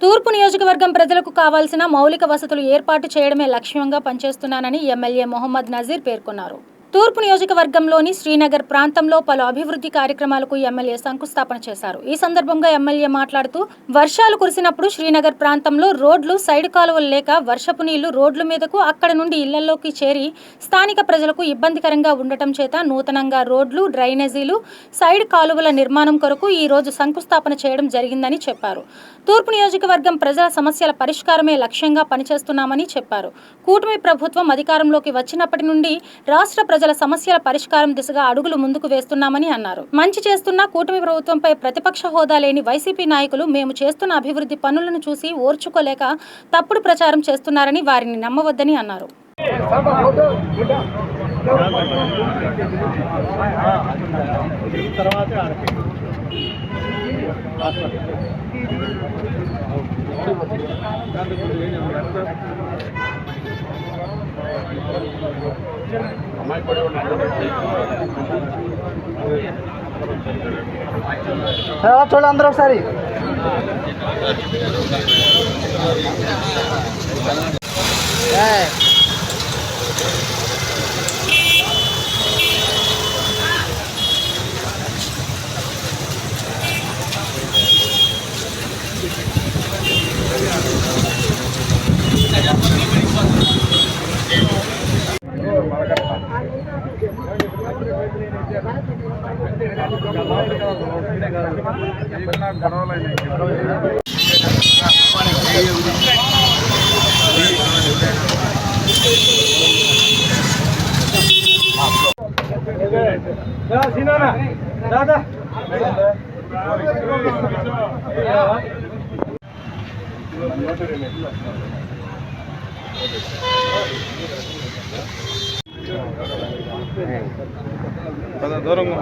తూర్పు నియోజకవర్గం ప్రజలకు కావాల్సిన మౌలిక వసతులు ఏర్పాటు చేయడమే లక్ష్యంగా పనిచేస్తున్నానని ఎమ్మెల్యే మొహమ్మద్ నజీర్ పేర్కొన్నారు. తూర్పు నియోజకవర్గంలోని శ్రీనగర్ ప్రాంతంలో పలు అభివృద్ధి కార్యక్రమాలకు ఎమ్మెల్యే శంకుస్థాపన చేశారు. ఈ సందర్భంగా ఎమ్మెల్యే మాట్లాడుతూ వర్షాలు కురిసినప్పుడు శ్రీనగర్ ప్రాంతంలో రోడ్లు, సైడ్ కాలువలు లేక వర్షపు నీళ్లు రోడ్ల మీదకు అక్కడ నుండి ఇళ్లలోకి చేరి స్థానిక ప్రజలకు ఇబ్బందికరంగా ఉండటం చేత నూతనంగా రోడ్లు, డ్రైనేజీలు, సైడ్ కాలువల నిర్మాణం కొరకు ఈ రోజు శంకుస్థాపన చేయడం జరిగిందని చెప్పారు. తూర్పు నియోజకవర్గం ప్రజల సమస్యల పరిష్కారమే లక్ష్యంగా పనిచేస్తున్నామని చెప్పారు. కూటమి ప్రభుత్వం అధికారంలోకి వచ్చినప్పటి నుండి రాష్ట్ర ప్రజల సమస్యల పరిష్కారం దిశగా అడుగులు ముందుకు వేస్తున్నామని అన్నారు. మంచి చేస్తున్న కూటమి ప్రభుత్వంపై ప్రతిపక్ష హోదా లేని వైసీపీ నాయకులు మేము చేస్తున్న అభివృద్ధి పనులను చూసి ఓర్చుకోలేక తప్పుడు ప్రచారం చేస్తున్నారని వారిని నమ్మవద్దని అన్నారు. చూడండి అందరూ ఒకసారి. దూరంగా